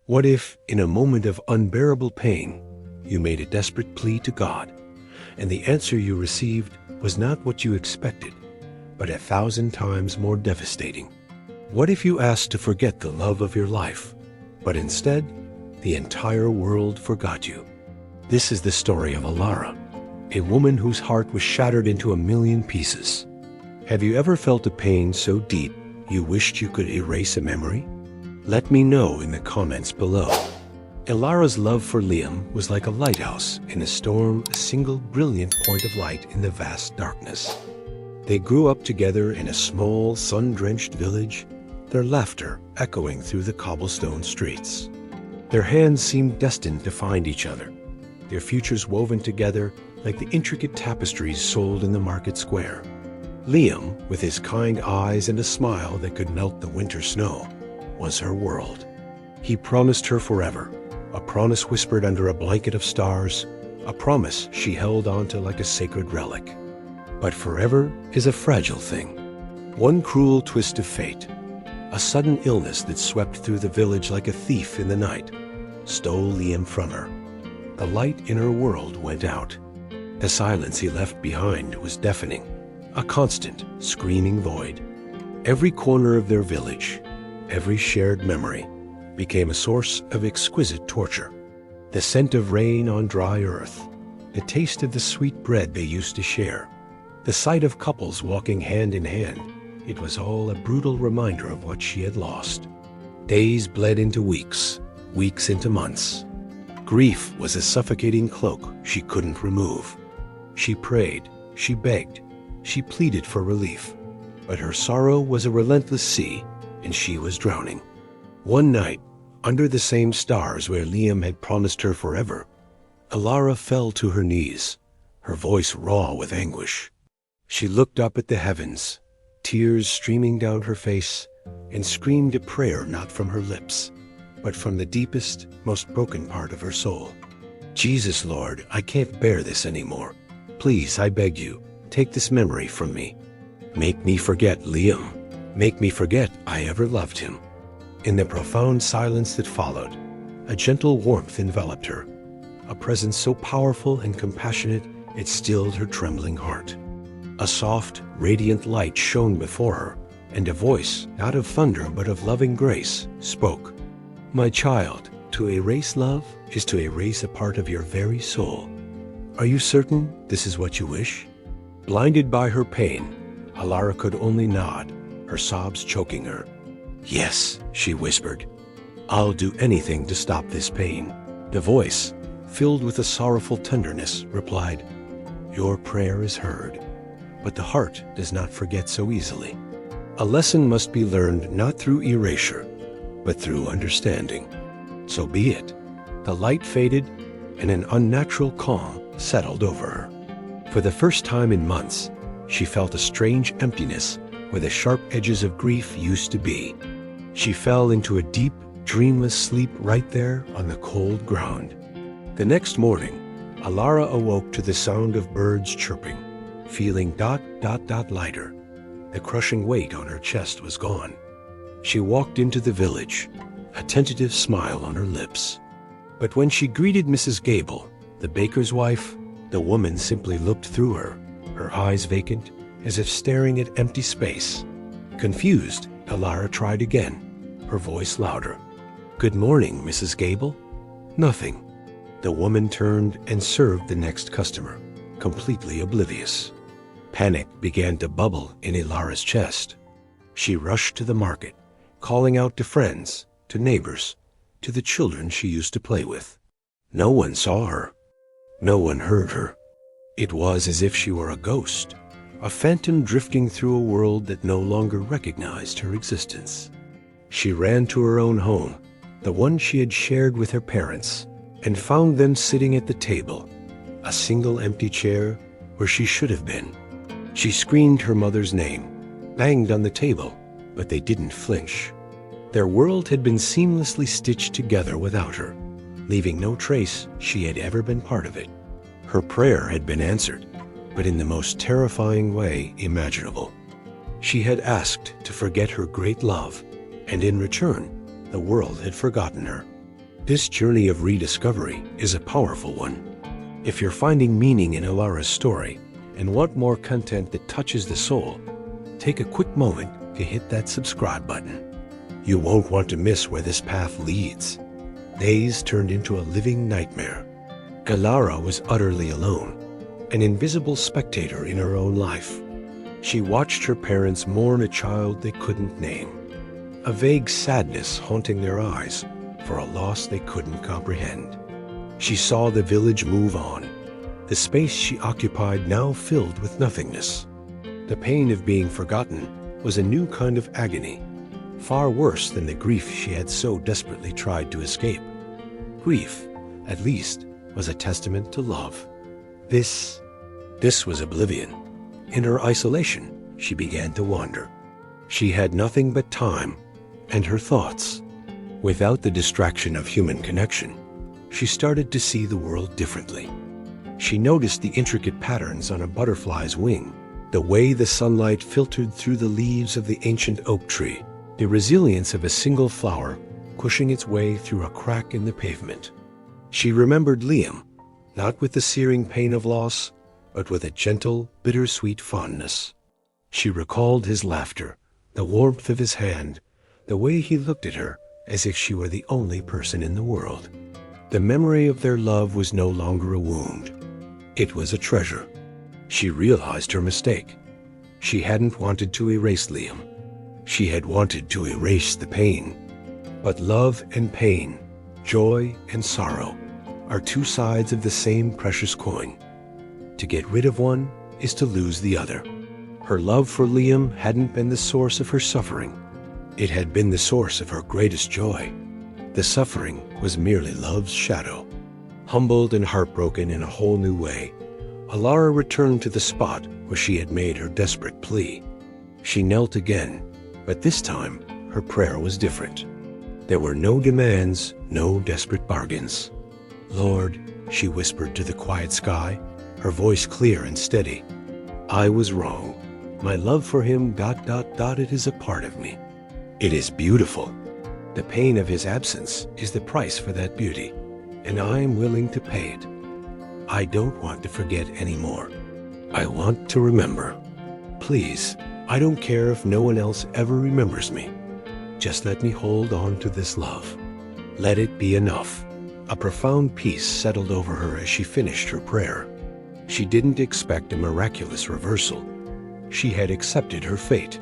What if, in a moment of unbearable pain, you made a desperate plea to God, and the answer you received was not what you expected, but 1,000 times more devastating? What if you asked to forget the love of your life, but instead, the entire world forgot you? This is the story of Alara, a woman whose heart was shattered into 1,000,000 pieces. Have you ever felt a pain so deep you wished you could erase a memory? Let me know in the comments below. Alara's love for Liam was like a lighthouse in a storm, a single brilliant point of light in the vast darkness. They grew up together in a small, sun-drenched village, their laughter echoing through the cobblestone streets. Their hands seemed destined to find each other, their futures woven together like the intricate tapestries sold in the market square. Liam, with his kind eyes and a smile that could melt the winter snow, was her world. He promised her forever, a promise whispered under a blanket of stars, a promise she held onto like a sacred relic. But forever is a fragile thing. One cruel twist of fate, a sudden illness that swept through the village like a thief in the night, stole Liam from her. The light in her world went out. The silence he left behind was deafening, a constant, screaming void. Every corner of their village, every shared memory, became a source of exquisite torture. The scent of rain on dry earth, the taste of the sweet bread they used to share, the sight of couples walking hand in hand, it was all a brutal reminder of what she had lost. Days bled into weeks, weeks into months. Grief was a suffocating cloak she couldn't remove. She prayed, she begged, she pleaded for relief, but her sorrow was a relentless sea, and she was drowning. One night, under the same stars where Liam had promised her forever, Alara fell to her knees, her voice raw with anguish. She looked up at the heavens, tears streaming down her face, and screamed a prayer not from her lips, but from the deepest, most broken part of her soul. Jesus, Lord, I can't bear this anymore. Please, I beg you, take this memory from me. Make me forget Liam. Make me forget I ever loved him. In the profound silence that followed, a gentle warmth enveloped her, a presence so powerful and compassionate it stilled her trembling heart. A soft, radiant light shone before her, and a voice, not of thunder but of loving grace, spoke. My child, to erase love is to erase a part of your very soul. Are you certain this is what you wish? Blinded by her pain, Alara could only nod, her sobs choking her. Yes, she whispered. I'll do anything to stop this pain. The voice, filled with a sorrowful tenderness, replied, Your prayer is heard, but the heart does not forget so easily. A lesson must be learned not through erasure, but through understanding. So be it. The light faded, and an unnatural calm settled over her. For the first time in months, she felt a strange emptiness where the sharp edges of grief used to be. She fell into a deep, dreamless sleep right there on the cold ground. The next morning, Alara awoke to the sound of birds chirping, feeling ... lighter. The crushing weight on her chest was gone. She walked into the village, a tentative smile on her lips. But when she greeted Mrs. Gable, the baker's wife, the woman simply looked through her, her eyes vacant, as if staring at empty space. Confused, Alara tried again, her voice louder. Good morning, Mrs. Gable. Nothing. The woman turned and served the next customer, completely oblivious. Panic began to bubble in Alara's chest. She rushed to the market, calling out to friends, to neighbors, to the children she used to play with. No one saw her. No one heard her. It was as if she were a ghost, a phantom drifting through a world that no longer recognized her existence. She ran to her own home, the one she had shared with her parents, and found them sitting at the table, a single empty chair where she should have been. She screamed her mother's name, banged on the table, but they didn't flinch. Their world had been seamlessly stitched together without her, leaving no trace she had ever been part of it. Her prayer had been answered, but in the most terrifying way imaginable. She had asked to forget her great love, and in return, the world had forgotten her. This journey of rediscovery is a powerful one. If you're finding meaning in Elara's story and want more content that touches the soul, take a quick moment to hit that subscribe button. You won't want to miss where this path leads. Days turned into a living nightmare. Elara was utterly alone, an invisible spectator in her own life. She watched her parents mourn a child they couldn't name, a vague sadness haunting their eyes for a loss they couldn't comprehend. She saw the village move on, the space she occupied now filled with nothingness. The pain of being forgotten was a new kind of agony, far worse than the grief she had so desperately tried to escape. Grief, at least, was a testament to love. This was oblivion. In her isolation, she began to wander. She had nothing but time and her thoughts. Without the distraction of human connection, she started to see the world differently. She noticed the intricate patterns on a butterfly's wing, the way the sunlight filtered through the leaves of the ancient oak tree, the resilience of a single flower pushing its way through a crack in the pavement. She remembered Liam, not with the searing pain of loss, but with a gentle, bittersweet fondness. She recalled his laughter, the warmth of his hand, the way he looked at her as if she were the only person in the world. The memory of their love was no longer a wound. It was a treasure. She realized her mistake. She hadn't wanted to erase Liam. She had wanted to erase the pain. But love and pain, joy and sorrow, are two sides of the same precious coin. To get rid of one is to lose the other. Her love for Liam hadn't been the source of her suffering. It had been the source of her greatest joy. The suffering was merely love's shadow. Humbled and heartbroken in a whole new way, Elara returned to the spot where she had made her desperate plea. She knelt again, but this time her prayer was different. There were no demands, no desperate bargains. "Lord," she whispered to the quiet sky, her voice clear and steady, "I was wrong. My love for him ... it is a part of me. It is beautiful. The pain of his absence is the price for that beauty, and I am willing to pay it. I don't want to forget anymore. I want to remember. Please, I don't care if no one else ever remembers me. Just let me hold on to this love. Let it be enough." A profound peace settled over her as she finished her prayer. She didn't expect a miraculous reversal. She had accepted her fate.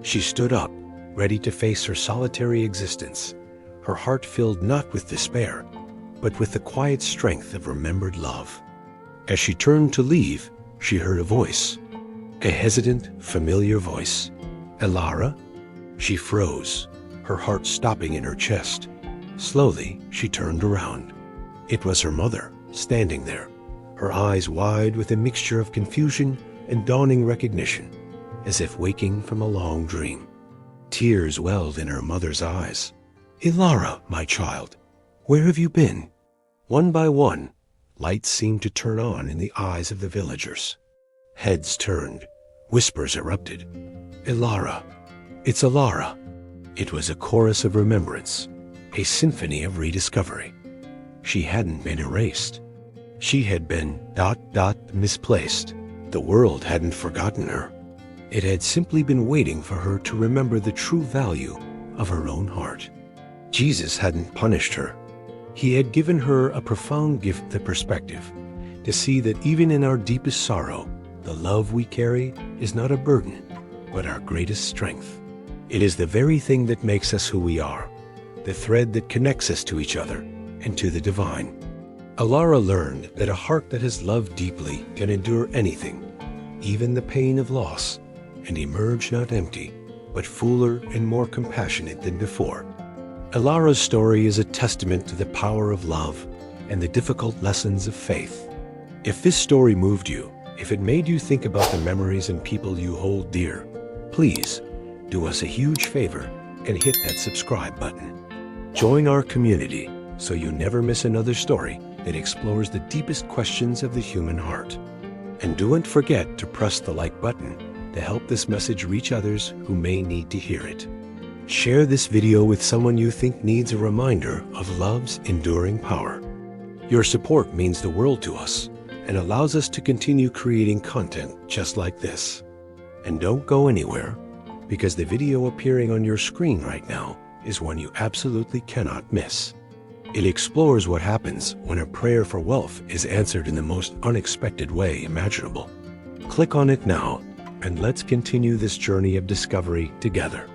She stood up, ready to face her solitary existence, her heart filled not with despair, but with the quiet strength of remembered love. As she turned to leave, she heard a voice, a hesitant, familiar voice. "Elara?" She froze, her heart stopping in her chest. Slowly, she turned around. It was her mother, standing there, her eyes wide with a mixture of confusion and dawning recognition, as if waking from a long dream. Tears welled in her mother's eyes. "Elara, my child, where have you been?" One by one, lights seemed to turn on in the eyes of the villagers. Heads turned, whispers erupted. "Elara, it's Elara." It was a chorus of remembrance, a symphony of rediscovery. She hadn't been erased. She had been ... misplaced. The world hadn't forgotten her. It had simply been waiting for her to remember the true value of her own heart. Jesus hadn't punished her. He had given her a profound gift of perspective, to see that even in our deepest sorrow, the love we carry is not a burden, but our greatest strength. It is the very thing that makes us who we are, the thread that connects us to each other and to the divine. Elara learned that a heart that has loved deeply can endure anything, even the pain of loss, and emerge not empty, but fuller and more compassionate than before. Elara's story is a testament to the power of love and the difficult lessons of faith. If this story moved you, if it made you think about the memories and people you hold dear, please do us a huge favor and hit that subscribe button. Join our community so you never miss another story that explores the deepest questions of the human heart. And don't forget to press the like button to help this message reach others who may need to hear it. Share this video with someone you think needs a reminder of love's enduring power. Your support means the world to us and allows us to continue creating content just like this. And don't go anywhere, because the video appearing on your screen right now is one you absolutely cannot miss. It explores what happens when a prayer for wealth is answered in the most unexpected way imaginable. Click on it now, and let's continue this journey of discovery together.